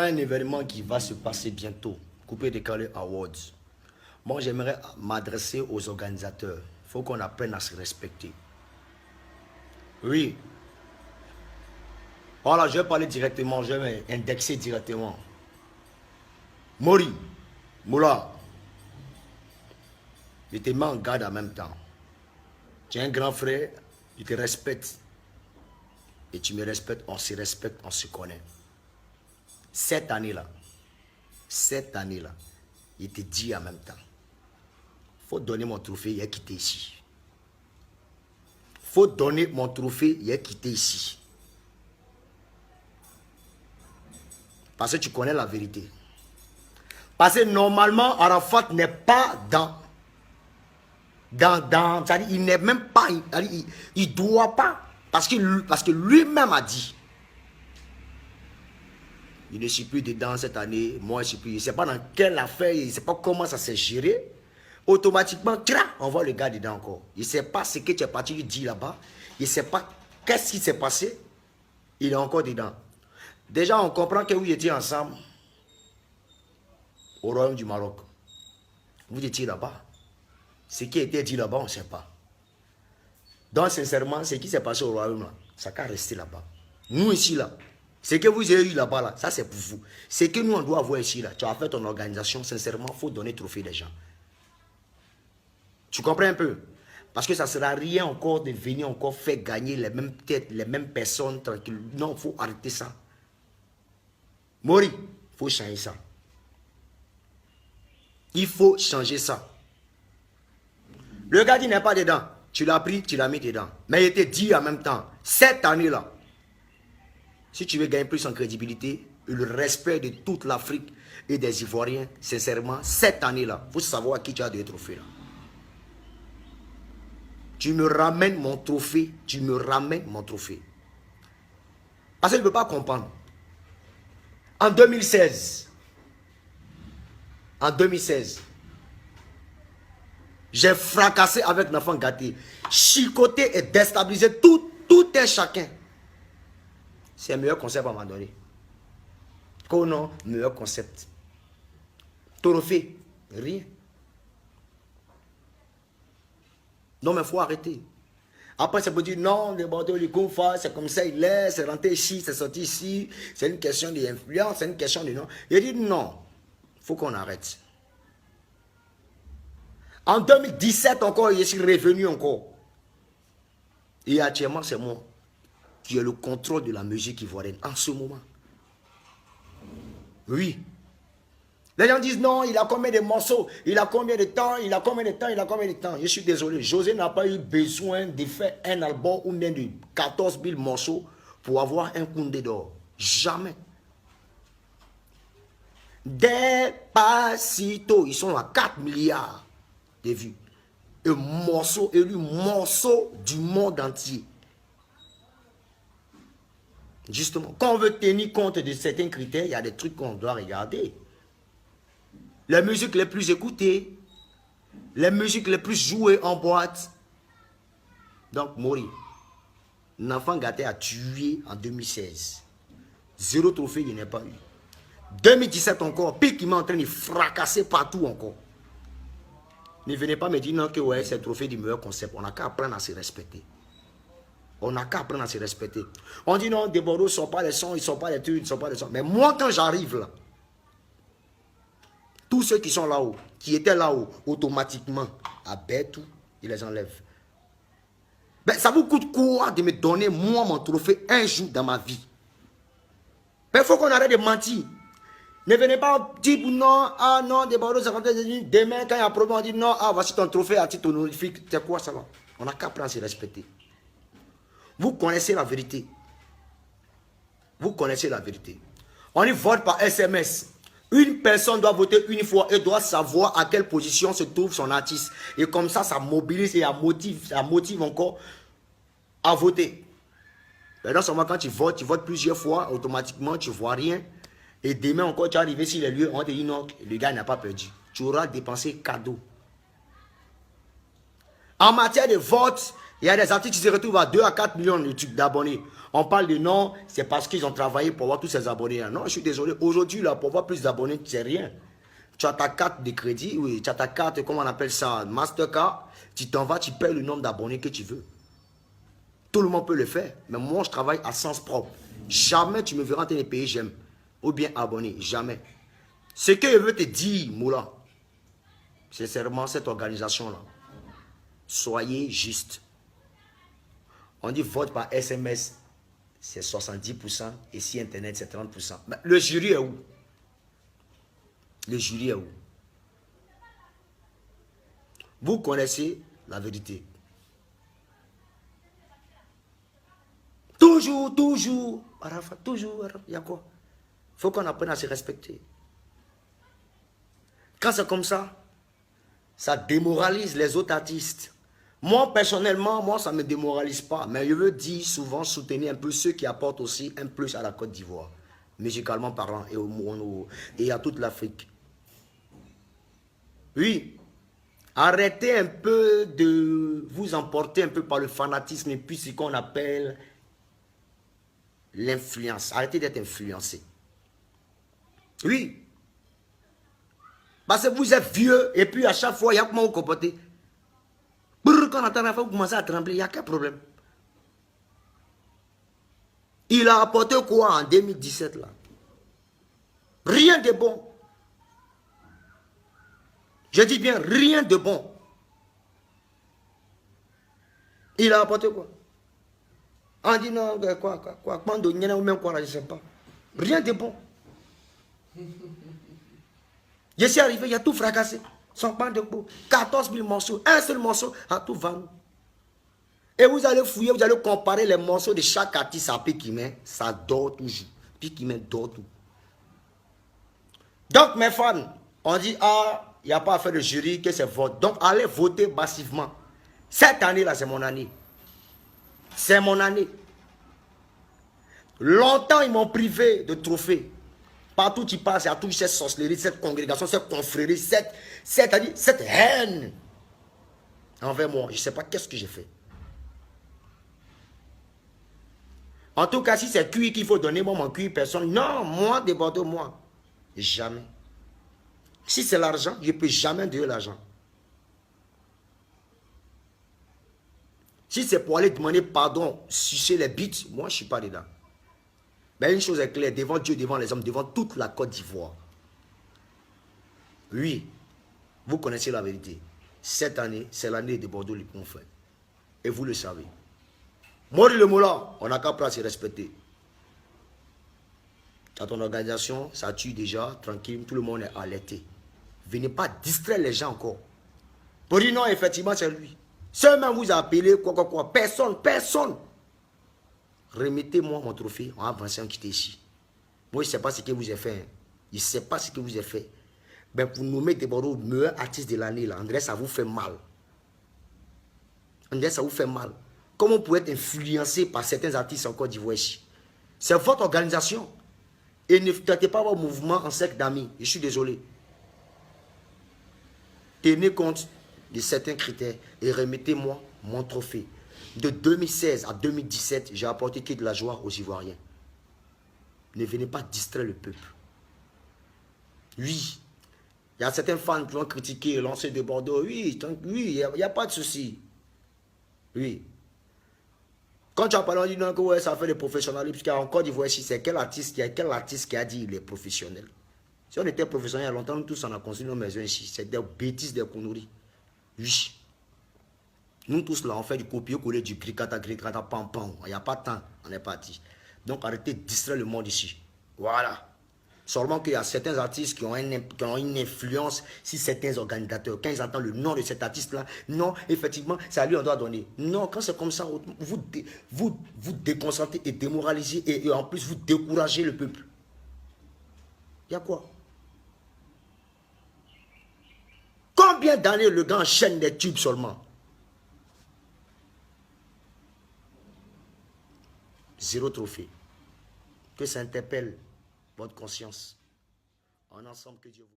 un événement qui va se passer bientôt. Coupé décalé Awards. Moi, j'aimerais m'adresser aux organisateurs. Il faut qu'on apprenne à se respecter. Oui. Voilà, je vais parler directement, je vais indexer directement. Mori, Moula, je te mets en garde en même temps. Tu es un grand frère, je te respecte. Et tu me respectes, on se respecte, on se connaît. Cette année-là, je te dis en même temps, il faut donner mon trophée, il a quitté ici. Il faut donner mon trophée, il a quitté ici. Parce que tu connais la vérité. Parce que normalement, Arafat n'est pas c'est-à-dire, il n'est même pas, il doit pas, parce que lui-même a dit, il ne suis plus dedans cette année, moi je ne suis plus, il ne sait pas dans quelle affaire, il ne sait pas comment ça s'est géré, automatiquement, on voit le gars dedans encore. Il ne sait pas ce que tu es parti lui dire là-bas, il ne sait pas qu'est-ce qui s'est passé, il est encore dedans. Déjà, on comprend que vous étiez ensemble au royaume du Maroc. Vous étiez là-bas. Ce qui a été dit là-bas, on ne sait pas. Donc, sincèrement, ce qui s'est passé au royaume, là, ça n'a qu'à rester là-bas. Nous, ici, là, ce que vous avez eu là-bas, là, ça, c'est pour vous. Ce que nous, on doit avoir ici, là, tu as fait ton organisation, sincèrement, il faut donner trophée des gens. Tu comprends un peu? Parce que ça ne sert à rien encore de venir encore faire gagner les mêmes têtes, les mêmes personnes tranquilles. Non, il faut arrêter ça. Mori, il faut changer ça. Il faut changer ça. Le gars dit n'est pas dedans. Tu l'as pris, tu l'as mis dedans. Mais il te dit en même temps, cette année-là, si tu veux gagner plus en crédibilité, et le respect de toute l'Afrique et des Ivoiriens, sincèrement, cette année-là, il faut savoir à qui tu as deux trophées là. Tu me ramènes mon trophée, tu me ramènes mon trophée. Parce que je ne peux pas comprendre. En 2016, j'ai fracassé avec l'enfant gâté, chicoté et déstabilisé tout un chacun. C'est un meilleur concept à m'a donné. Konon, meilleur concept. Trophée, rien. Non, mais il faut arrêter. Après, ça peut dire non, le Bordeaux, le Koufa, c'est comme ça, il est, c'est rentré ici, c'est sorti ici, c'est une question d'influence, c'est une question de non. Il dit non, il faut qu'on arrête. En 2017 encore, je suis revenu encore. Et actuellement, c'est moi qui ai le contrôle de la musique ivoirienne en ce moment. Oui. Les gens disent non, il a combien de morceaux, il a combien de temps, il a combien de temps, il a combien de temps. Je suis désolé, José n'a pas eu besoin de faire un album ou même de 14 000 morceaux pour avoir un Koundé d'or. Jamais. Despacito, ils sont à 4 milliards de vues. Un morceau élu morceau du monde entier. Justement, quand on veut tenir compte de certains critères, il y a des trucs qu'on doit regarder. Les musiques les plus écoutées, les musiques les plus jouées en boîte. Donc, Mori, l'enfant gâté a tué en 2016. 0 trophée, il n'est pas eu. 2017 encore, pique qui m'a en train de fracasser partout encore. Ne venez pas me dire non que ouais, c'est le trophée du meilleur concept. On n'a qu'à apprendre à se respecter. On n'a qu'à apprendre à se respecter. On dit non, des Bordeaux ne sont pas les sons, ils ne sont pas les trucs, ils ne sont pas les sons. Mais moi, quand j'arrive là, tous ceux qui sont là-haut, qui étaient là-haut, automatiquement, à tout, ils les enlèvent. Ben, ça vous coûte quoi de me donner, moi, mon trophée, un jour dans ma vie? Mais il faut qu'on arrête de mentir. Ne venez pas dire non, ah non, des Bordeaux, ça va faire demain, quand il y a un problème, on dit non, ah, voici ton trophée à titre honorifique. C'est quoi ça va? On n'a qu'à apprendre à se respecter. Vous connaissez la vérité. Vous connaissez la vérité. On y vote par SMS. Une personne doit voter une fois et doit savoir à quelle position se trouve son artiste. Et comme ça, ça mobilise et ça motive encore à voter. Maintenant, seulement quand tu votes plusieurs fois, automatiquement, tu ne vois rien. Et demain encore, tu es arrivé sur les lieux, on te dit non, le gars n'a pas perdu. Tu auras dépensé cadeau. En matière de vote, Il y a des artistes qui se retrouvent à 2 à 4 millions d'abonnés. On parle de non, c'est parce qu'ils ont travaillé pour avoir tous ces abonnés. Non, je suis désolé. Aujourd'hui, là, pour avoir plus d'abonnés, c'est rien. Tu as ta carte de crédit, oui, tu as ta carte, comment on appelle ça, Mastercard. Tu t'en vas, tu payes le nombre d'abonnés que tu veux. Tout le monde peut le faire. Mais moi, je travaille à sens propre. Jamais tu me verras en train de payer j'aime. Ou bien abonné. Jamais. Ce que je veux te dire, Moula, c'est sincèrement cette organisation-là. Soyez juste. On dit vote par SMS, c'est 70%. Et si Internet, c'est 30%. Mais le jury est où? Le jury est où? Vous connaissez la vérité. Toujours, toujours. Arafa, toujours. Il y a quoi? Il faut qu'on apprenne à se respecter. Quand c'est comme ça démoralise les autres artistes. Moi, personnellement, moi, ça ne me démoralise pas. Mais je veux dire souvent soutenir un peu ceux qui apportent aussi un plus à la Côte d'Ivoire. Musicalement parlant et à toute l'Afrique. Oui. Arrêtez un peu de vous emporter un peu par le fanatisme et puis ce qu'on appelle l'influence. Arrêtez d'être influencé. Oui. Parce que vous êtes vieux et puis à chaque fois, il y a comment vous comportez. Quand on entend la fois, vous commencez à trembler, il n'y a qu'un problème. Il a apporté quoi en 2017 là? Rien de bon. Je dis bien rien de bon. Il a apporté quoi? On dit non, quoi, quand on ou même quoi, je ne sais pas. Rien de bon. Je suis arrivé, il y a tout fracassé. Son pan de peau, 14 000 morceaux, un seul morceau, à tout va. Et vous allez fouiller, vous allez comparer les morceaux de chaque artiste à Pikimé, ça dort toujours. Pikimé dort tout. Donc mes fans, on dit, ah, il n'y a pas à faire de jury, que c'est vote. Donc allez voter massivement. Cette année-là, c'est mon année. C'est mon année. Longtemps, ils m'ont privé de trophées. Partout où tu passes, il y a toujours cette sorcellerie, cette congrégation, cette confrérie, cette haine envers moi. Je ne sais pas qu'est-ce que j'ai fait. En tout cas, si c'est cuir qu'il faut donner, moi, mon cuir, personne. Non, moi, de Bordeaux, moi. Jamais. Si c'est l'argent, je ne peux jamais donner l'argent. Si c'est pour aller demander pardon, sucer les bites, moi, je ne suis pas dedans. Mais une chose est claire, devant Dieu, devant les hommes, devant toute la Côte d'Ivoire. Oui, vous connaissez la vérité. Cette année, c'est l'année de Bordeaux, les confrères. Et vous le savez. Mori le Mola, on n'a qu'à pas se respecter. Dans ton organisation, ça tue déjà, tranquille, tout le monde est alerté. Venez pas distraire les gens encore. Pour dire non, effectivement, c'est lui. Seulement vous appelez, quoi. Personne. Remettez-moi mon trophée, on avance, on quitte ici. Moi, je ne sais pas ce que vous avez fait. Je ne sais pas ce que vous avez fait. Mais pour nommer des Bordeaux meilleur artiste de l'année, là, André, ça vous fait mal. André, ça vous fait mal. Comment vous pouvez être influencé par certains artistes en Côte d'Ivoire ici? C'est votre organisation. Et ne traitez pas vos mouvements en cercle d'amis. Je suis désolé. Tenez compte de certains critères et remettez-moi mon trophée. De 2016 à 2017, j'ai apporté que de la joie aux Ivoiriens. Ne venez pas distraire le peuple. Oui, il y a certains fans qui vont critiquer l'ancien de Bordeaux. Oui, il n'y a pas de souci. Oui. Quand tu as parlé, on dit non, que ouais, ça fait des professionnels. Parce qu'en Côte d'Ivoire, c'est quel artiste qui a dit il est professionnel? Si on était professionnel il y a longtemps, nous tous on a construit nos maisons ici. C'est des bêtises, des conneries. Oui. Nous tous là, on fait du copier-coller, du gricata, pam. Il n'y a pas de temps, on est parti. Donc arrêtez de distraire le monde ici. Voilà. Seulement qu'il y a certains artistes qui ont une influence sur certains organisateurs. Quand ils entendent le nom de cet artiste-là, non, effectivement, c'est à lui on doit donner. Non, quand c'est comme ça, vous déconcentrez et démoralisez et en plus vous découragez le peuple. Il y a quoi? Combien d'années le gars enchaîne des tubes seulement? Zéro trophée. Que ça interpelle votre conscience. En ensemble, que Dieu vous